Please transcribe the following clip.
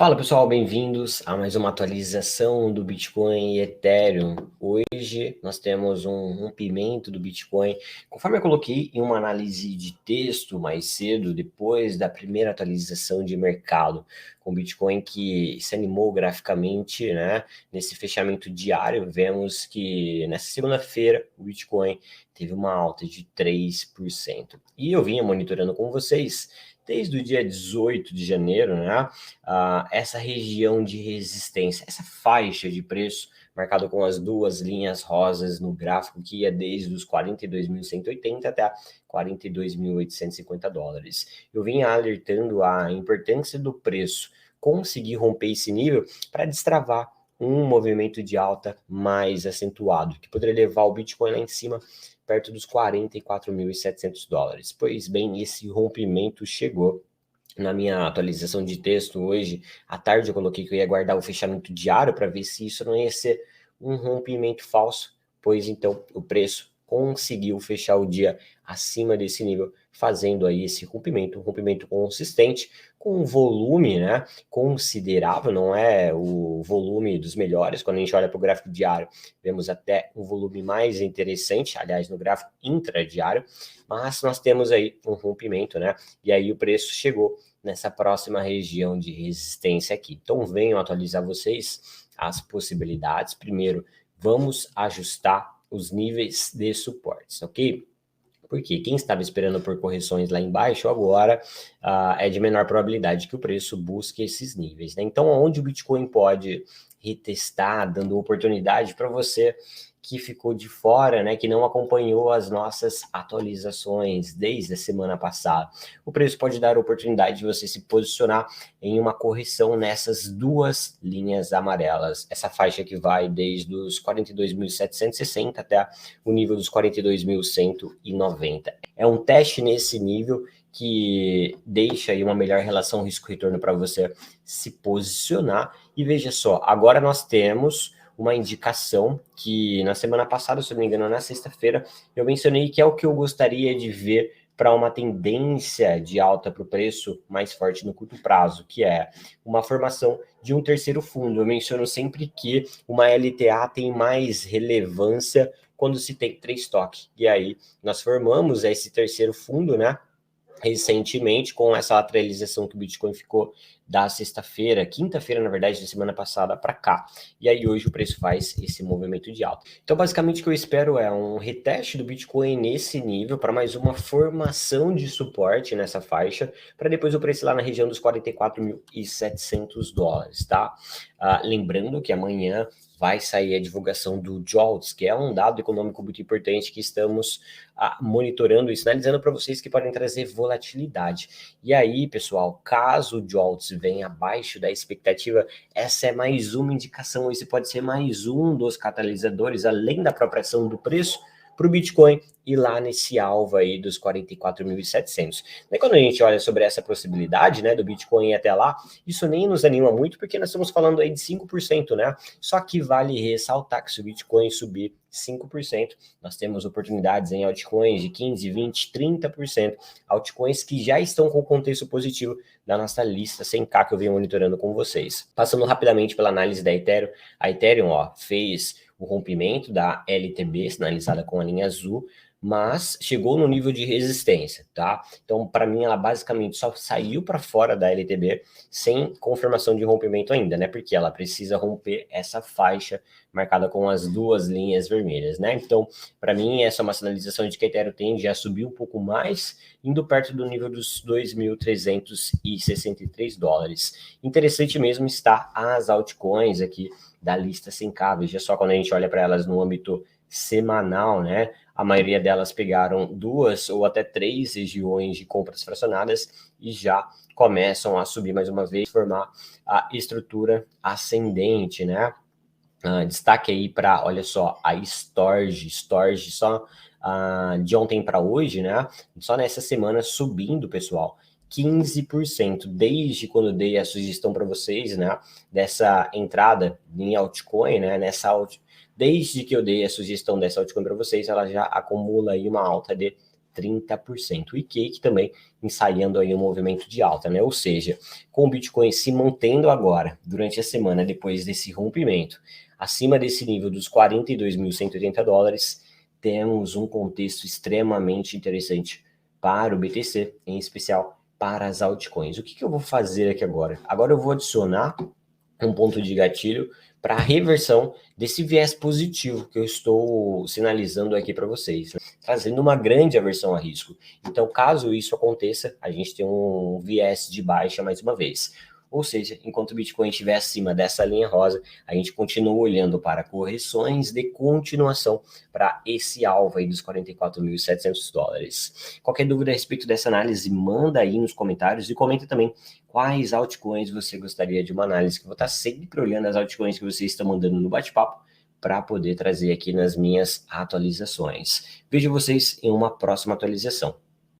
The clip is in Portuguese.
Fala pessoal, bem-vindos a mais uma atualização do Bitcoin e Ethereum. Hoje nós temos um rompimento do Bitcoin, conforme eu coloquei em uma análise de texto mais cedo, depois da primeira atualização de mercado, com o Bitcoin que se animou graficamente, né? Nesse fechamento diário, vemos que nessa segunda-feira o Bitcoin teve uma alta de 3%. E eu vinha monitorando com vocês desde o dia 18 de janeiro, né? Essa região de resistência, essa faixa de preço marcada com as duas linhas rosas no gráfico, que ia desde os 42.180 até 42.850 dólares. Eu vinha alertando a importância do preço conseguir romper esse nível para destravar um movimento de alta mais acentuado, que poderia levar o Bitcoin lá em cima, perto dos 44.700 dólares. Pois bem, esse rompimento chegou. Na minha atualização de texto hoje, à tarde, eu coloquei que eu ia guardar o fechamento diário para ver se isso não ia ser um rompimento falso, pois então o preço conseguiu fechar o dia acima desse nível, fazendo aí esse rompimento, um rompimento consistente, com um volume, né, considerável, não é o volume dos melhores. Quando a gente olha para o gráfico diário, vemos até um volume mais interessante, aliás, no gráfico intradiário, mas nós temos aí um rompimento, né, e aí o preço chegou nessa próxima região de resistência aqui. Então venho atualizar vocês as possibilidades. Primeiro, vamos ajustar os níveis de suportes, ok? Porque quem estava esperando por correções lá embaixo, agora é de menor probabilidade que o preço busque esses níveis, né? Então, onde o Bitcoin pode retestar, dando oportunidade para você que ficou de fora, né, que não acompanhou as nossas atualizações desde a semana passada. O preço pode dar a oportunidade de você se posicionar em uma correção nessas duas linhas amarelas. Essa faixa que vai desde os 42.760 até o nível dos 42.190. É um teste nesse nível que deixa aí uma melhor relação risco-retorno para você se posicionar. E veja só, agora nós temos uma indicação que na semana passada, se eu não me engano, na sexta-feira, eu mencionei que é o que eu gostaria de ver para uma tendência de alta para o preço mais forte no curto prazo, que é uma formação de um terceiro fundo. Eu menciono sempre que uma LTA tem mais relevância quando se tem três toques. E aí nós formamos esse terceiro fundo, né? Recentemente, com essa lateralização que o Bitcoin ficou da sexta-feira, quinta-feira, na verdade, da semana passada para cá. E aí hoje o preço faz esse movimento de alta. Então, basicamente, o que eu espero é um reteste do Bitcoin nesse nível, para mais uma formação de suporte nessa faixa, para depois o preço lá na região dos 44.700 dólares, tá? Lembrando que amanhã vai sair a divulgação do JOLTS, que é um dado econômico muito importante que estamos monitorando e sinalizando para vocês que podem trazer volatilidade. E aí, pessoal, caso o JOLTS venha abaixo da expectativa, essa é mais uma indicação, esse pode ser mais um dos catalisadores, além da própria ação do preço, para o Bitcoin ir lá nesse alvo aí dos 44.700. Daí quando a gente olha sobre essa possibilidade, né, do Bitcoin ir até lá, isso nem nos anima muito, porque nós estamos falando aí de 5%, né? Só que vale ressaltar que se o Bitcoin subir 5%, nós temos oportunidades em altcoins de 15, 20, 30%, altcoins que já estão com contexto positivo da nossa lista 100K que eu venho monitorando com vocês. Passando rapidamente pela análise da Ethereum, a Ethereum, ó, fez o rompimento da LTB, sinalizada com a linha azul, mas chegou no nível de resistência, tá? Então, para mim, ela basicamente só saiu para fora da LTB sem confirmação de rompimento ainda, né? Porque ela precisa romper essa faixa marcada com as duas linhas vermelhas, né? Então, para mim, essa é uma sinalização de que a Ethereum tende a subir um pouco mais, indo perto do nível dos 2.363 dólares. Interessante mesmo está as altcoins aqui da lista 100K. Veja só, quando a gente olha para elas no âmbito semanal, né? A maioria delas pegaram duas ou até três regiões de compras fracionadas e já começam a subir mais uma vez, formar a estrutura ascendente, né? Destaque aí para, olha só, a Storge só de ontem para hoje, né? Só nessa semana subindo, pessoal. 15%, desde quando eu dei a sugestão para vocês, né, dessa entrada em altcoin, né, desde que eu dei a sugestão dessa altcoin para vocês, ela já acumula aí uma alta de 30%. O Cake também ensaiando aí um movimento de alta, né? Ou seja, com o Bitcoin se mantendo agora, durante a semana, depois desse rompimento, acima desse nível dos $42.180, temos um contexto extremamente interessante para o BTC, em especial para as altcoins. O que eu vou fazer aqui agora? Agora eu vou adicionar um ponto de gatilho para a reversão desse viés positivo que eu estou sinalizando aqui para vocês, né? Trazendo uma grande aversão a risco. Então, caso isso aconteça, a gente tem um viés de baixa mais uma vez. Ou seja, enquanto o Bitcoin estiver acima dessa linha rosa, a gente continua olhando para correções de continuação para esse alvo aí dos $44.700. Qualquer dúvida a respeito dessa análise, manda aí nos comentários e comenta também quais altcoins você gostaria de uma análise, que eu vou estar sempre olhando as altcoins que vocês estão mandando no bate-papo para poder trazer aqui nas minhas atualizações. Vejo vocês em uma próxima atualização.